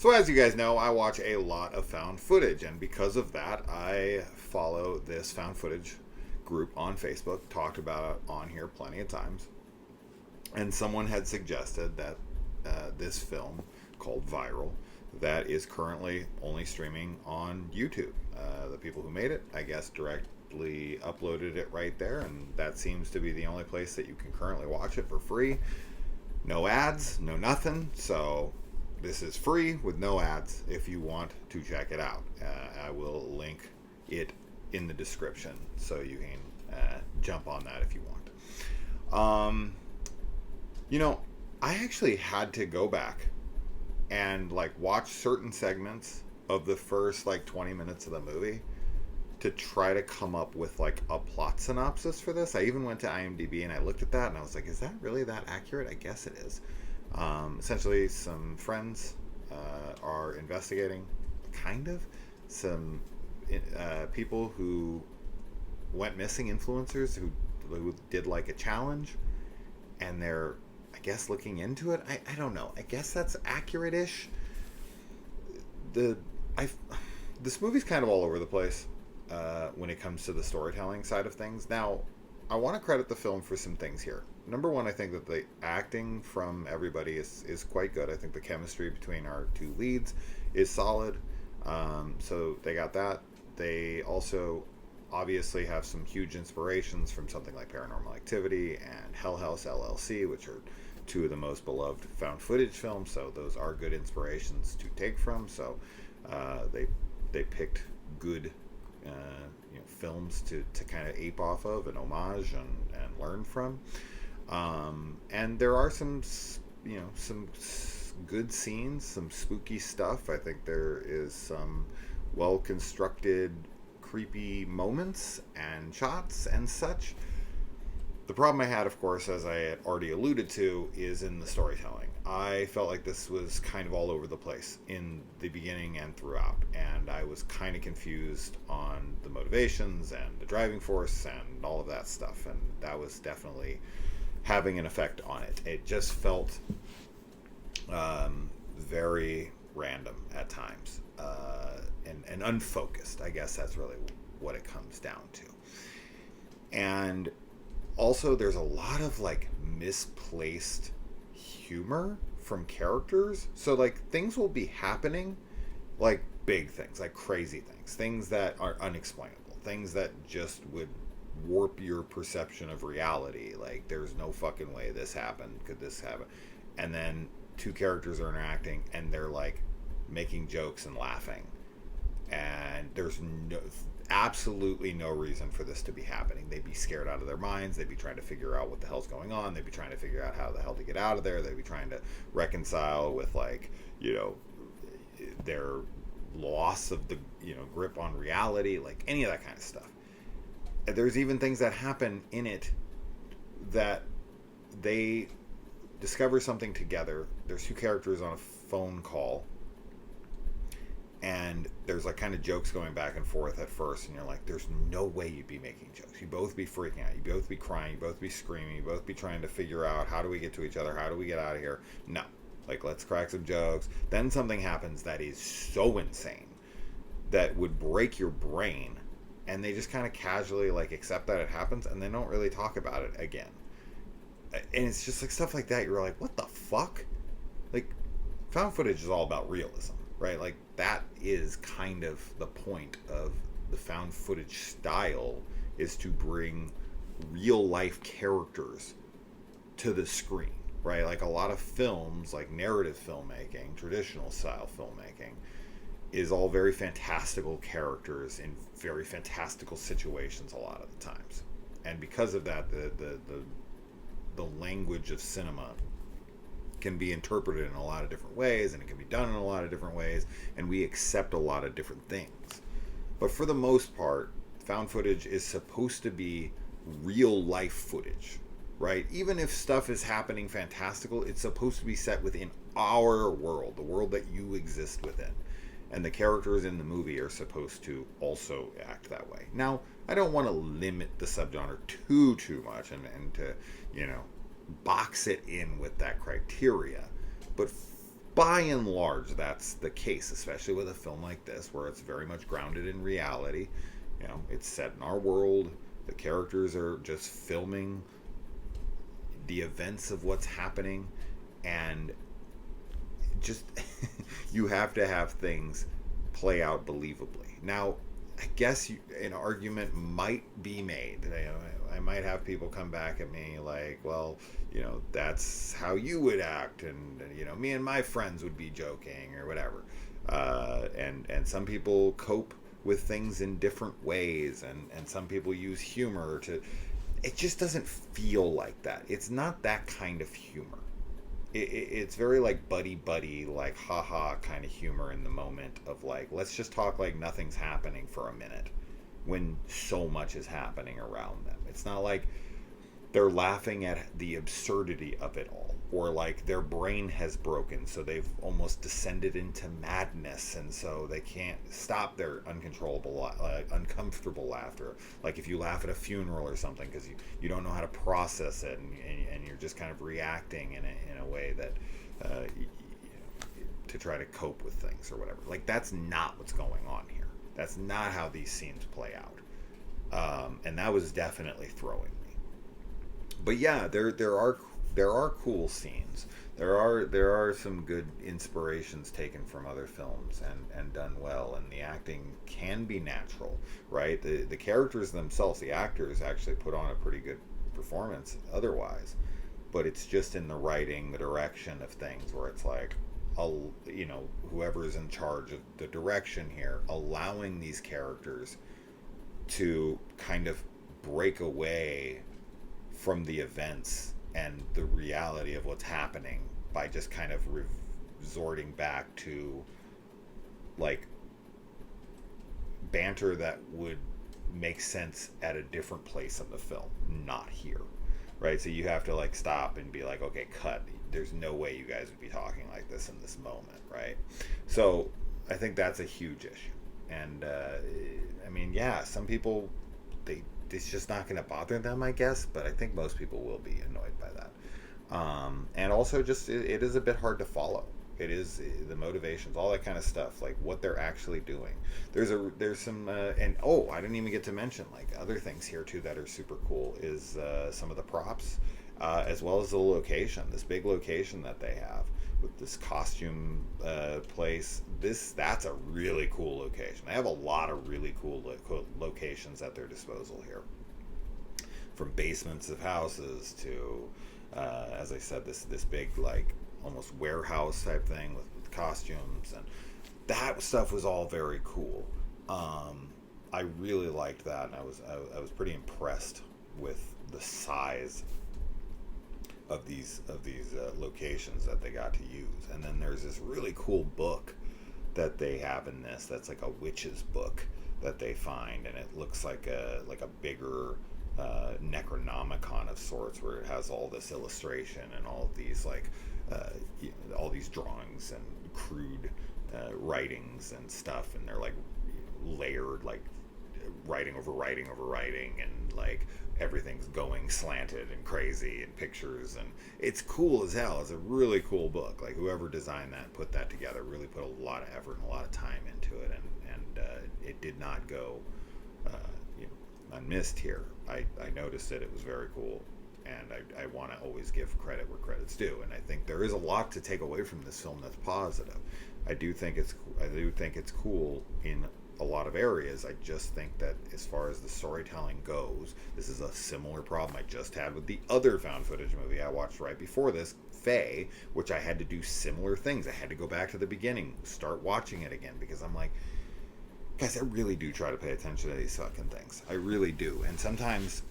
So as you guys know, I watch a lot of found footage, and because of that, I follow this found footage group on Facebook, talked about it on here plenty of times, and someone had suggested that this film called Viral, that is currently only streaming on YouTube. The people who made it, I guess, directly uploaded it right there, and that seems to be the only place that you can currently watch it for free. No ads, no nothing, so this is free with no ads if you want to check it out. I will link it in the description so you can jump on that if you want. You know, I actually had to go back and like watch certain segments of the first like 20 minutes of the movie to try to come up with like a plot synopsis for this. I even went to IMDb and I looked at that and I was like, is that really that accurate? I guess it is. Essentially, some friends are investigating, kind of, some people who went missing, influencers who did like a challenge, and they're, I guess, looking into it. I don't know. I guess that's accurate-ish. This movie's kind of all over the place when it comes to the storytelling side of things. Now, I want to credit the film for some things here. Number one, I think that the acting from everybody is quite good. I think the chemistry between our two leads is solid. So they got that. They also obviously have some huge inspirations from something like Paranormal Activity and Hell House LLC, which are two of the most beloved found footage films. So those are good inspirations to take from. So they picked good films to kind of ape off of and homage and learn from. And there are some good scenes, some spooky stuff. I think there is some well constructed creepy moments and shots and such. The problem I had, of course, as I had already alluded to, is in the storytelling. I felt like this was kind of all over the place in the beginning and throughout, and I was kind of confused on the motivations and the driving force and all of that stuff, and that was definitely having an effect on it. It just felt very random at times and unfocused. I guess that's really what it comes down to. And also, there's a lot of like misplaced humor from characters. So like things will be happening, like big things, like crazy things, things that are unexplainable, things that just would warp your perception of reality. Like, there's no fucking way this happened. Could this happen? And then two characters are interacting and they're like making jokes and laughing, and there's absolutely no reason for this to be happening. They'd be scared out of their minds. They'd be trying to figure out what the hell's going on. They'd be trying to figure out how the hell to get out of there. They'd be trying to reconcile with, like, their loss of the grip on reality, like any of that kind of stuff. There's even things that happen in it that they discover something together. There's two characters on a phone call, and there's like kind of jokes going back and forth at first, and you're like, there's no way you'd be making jokes. You'd both be freaking out. You'd both be crying. You'd both be screaming. You'd both be trying to figure out, how do we get to each other? How do we get out of here? No. Like, let's crack some jokes. Then something happens that is so insane that would break your brain, and they just kind of casually like accept that it happens, and they don't really talk about it again. And it's just like stuff like that. You're like, what the fuck? Like, found footage is all about realism, right? Like, that is kind of the point of the found footage style, is to bring real life characters to the screen, right? Like, a lot of films, like narrative filmmaking, traditional style filmmaking, is all very fantastical characters in very fantastical situations a lot of the times. And because of that, the language of cinema can be interpreted in a lot of different ways, and it can be done in a lot of different ways, and we accept a lot of different things. But for the most part, found footage is supposed to be real life footage, right? Even if stuff is happening fantastical, it's supposed to be set within our world, the world that you exist within. And the characters in the movie are supposed to also act that way. Now, I don't want to limit the subgenre too much and to, box it in with that criteria. But by and large, that's the case, especially with a film like this, where it's very much grounded in reality. You know, it's set in our world. The characters are just filming the events of what's happening, and just you have to have things play out believably. Now, I guess an argument might be made. I might have people come back at me like, well, that's how you would act, and me and my friends would be joking or whatever. And some people cope with things in different ways, and some people use humor to. It just doesn't feel like that. It's not that kind of humor. It's very like buddy, like haha kind of humor in the moment of like, let's just talk like nothing's happening for a minute when so much is happening around them. It's not like they're laughing at the absurdity of it all, or like their brain has broken, so they've almost descended into madness, and so they can't stop their uncomfortable laughter. Like if you laugh at a funeral or something because you don't know how to process it, and you're just kind of reacting in a way that to try to cope with things or whatever. Like that's not what's going on here. That's not how these scenes play out, and that was definitely throwing me. But yeah, there are cool scenes. There are some good inspirations taken from other films and done well, and the acting can be natural, right? The characters themselves, the actors actually put on a pretty good performance otherwise, but it's just in the writing, the direction of things where it's like, whoever's in charge of the direction here, allowing these characters to kind of break away from the events and the reality of what's happening by just kind of resorting back to like banter that would make sense at a different place in the film, not here, right? So you have to like stop and be like, okay, cut. There's no way you guys would be talking like this in this moment, right? So I think that's a huge issue. And I mean, yeah, some people, it's just not going to bother them, I guess, but I think most people will be annoyed by that. And also just it is a bit hard to follow. It is the motivations, all that kind of stuff, like what they're actually doing. There's some and I didn't even get to mention like other things here too that are super cool is some of the props, as well as the location, this big location that they have with this costume place. That's a really cool location. They have a lot of really cool locations at their disposal here, from basements of houses to as I said, this big like almost warehouse type thing with costumes, and that stuff was all very cool. I really liked that, and I was pretty impressed with the size of these locations that they got to use. And then there's this really cool book that they have in this that's like a witch's book that they find, and it looks like a bigger Necronomicon of sorts, where it has all this illustration and all of these like all these drawings and crude writings and stuff, and they're like layered, like writing over writing over writing, and like everything's going slanted and crazy, and pictures, and it's cool as hell. It's a really cool book. Like whoever designed that, put that together, really put a lot of effort and a lot of time into it, and it did not go unmissed here. I noticed it was very cool, and I want to always give credit where credit's due, and I think there is a lot to take away from this film that's positive. I do think it's cool in a lot of areas. I just think that as far as the storytelling goes, this is a similar problem I just had with the other found footage movie I watched right before this, Faye, which I had to do similar things. I had to go back to the beginning, start watching it again, because I'm like, guys, I really do try to pay attention to these fucking things. I really do. And sometimes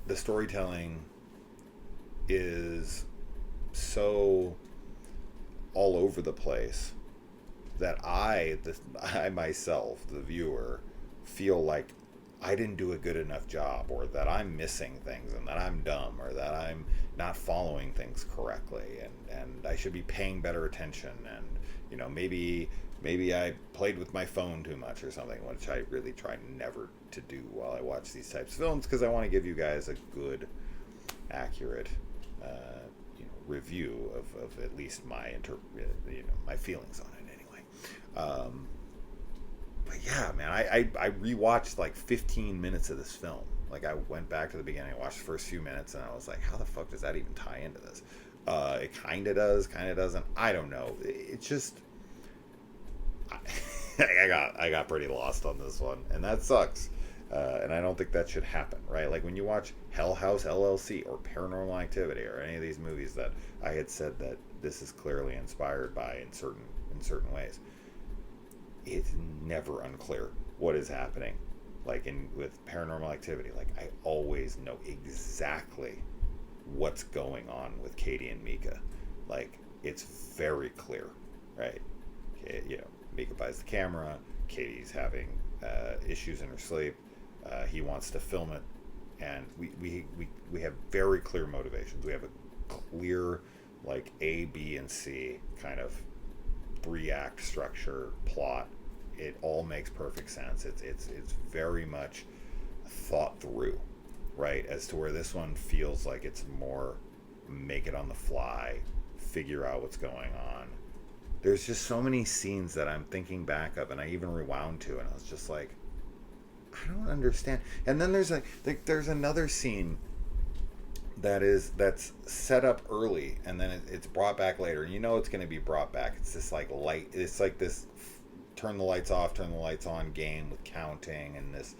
the storytelling is so all over the place that I myself, the viewer, feel like I didn't do a good enough job, or that I'm missing things, and that I'm dumb, or that I'm not following things correctly, and I should be paying better attention, and maybe I played with my phone too much or something, which I really try never to do while I watch these types of films, because I want to give you guys a good, accurate, review of at least my my feelings on it anyway. But yeah, man, I rewatched like 15 minutes of this film. Like I went back to the beginning, watched the first few minutes, and I was like, how the fuck does that even tie into this? It kind of does, kind of doesn't. I don't know. It's just I got pretty lost on this one, and that sucks. And I don't think that should happen, right? Like when you watch Hell House LLC or Paranormal Activity or any of these movies that I had said that this is clearly inspired by in certain ways, it's never unclear what is happening. Like with Paranormal Activity, like I always know exactly what's going on with Katie and Mika. Like it's very clear, right? Mika buys the camera. Katie's having issues in her sleep. He wants to film it, and we have very clear motivations. We have a clear like A, B, and C kind of 3-act structure plot. It all makes perfect sense. It's very much thought through, right? As to where this one feels like it's more make it on the fly, figure out what's going on. There's just so many scenes that I'm thinking back of, and I even rewound to, and I was just like, I don't understand. And then there's another scene that's set up early, and then it's brought back later, and it's going to be brought back. It's this like light. It's like this turn the lights off, turn the lights on game with counting, and this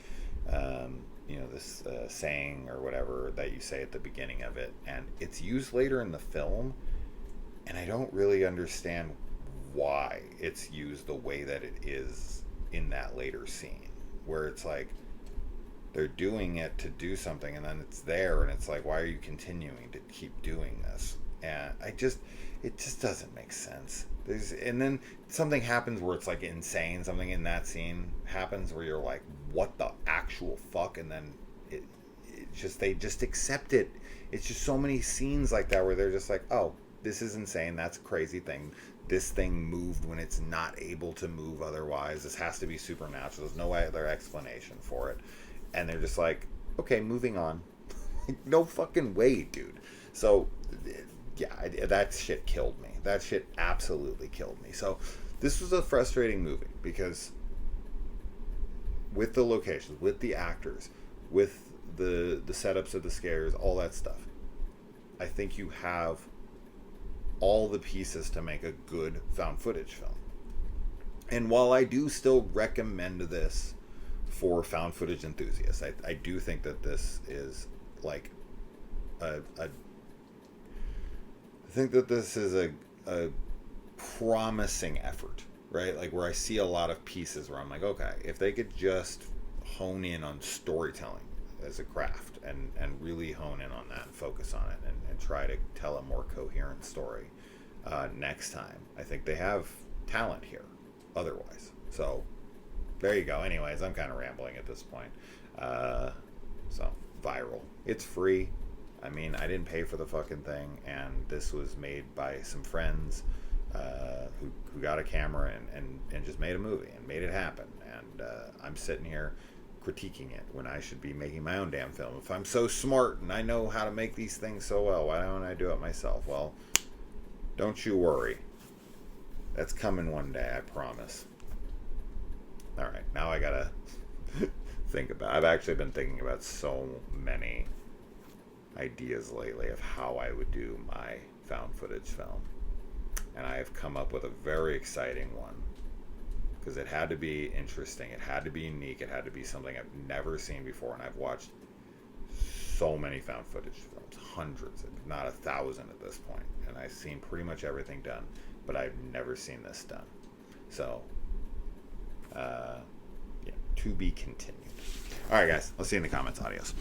this saying or whatever that you say at the beginning of it, and it's used later in the film, and I don't really understand why it's used the way that it is in that later scene, where it's like they're doing it to do something, and then it's there, and it's like, why are you continuing to keep doing this? And it just doesn't make sense. And then something happens where it's like insane. Something in that scene happens where you're like, what the actual fuck? And then they just accept it. It's just so many scenes like that where they're just like, oh, this is insane. That's a crazy thing. This thing moved when it's not able to move otherwise. This has to be supernatural. There's no other explanation for it. And they're just like, okay, moving on. No fucking way, dude. So, yeah, that shit killed me. That shit absolutely killed me. So, this was a frustrating movie because with the locations, with the actors, with the setups of the scares, all that stuff, I think you have all the pieces to make a good found footage film. And while I do still recommend this for found footage enthusiasts, I do think that this is like I think that this is a promising effort, right? Like where I see a lot of pieces where I'm like, okay, if they could just hone in on storytelling as a craft and really hone in on that and focus on it and try to tell a more coherent story next time, I think they have talent here otherwise. So there you go. Anyways, I'm kind of rambling at this point. So Viral, it's free. I mean, I didn't pay for the fucking thing, and this was made by some friends who got a camera and just made a movie and made it happen. And I'm sitting here critiquing it when I should be making my own damn film. If I'm so smart and I know how to make these things so well, why don't I do it myself? Well, don't you worry. That's coming one day, I promise. All right, now I gotta think about. I've actually been thinking about so many ideas lately of how I would do my found footage film, and I have come up with a very exciting one because it had to be interesting, it had to be unique, it had to be something I've never seen before. And I've watched so many found footage films, hundreds, if not 1,000 at this point, and I've seen pretty much everything done, but I've never seen this done. So yeah, to be continued. All right, guys, let's see you in the comments. Adios.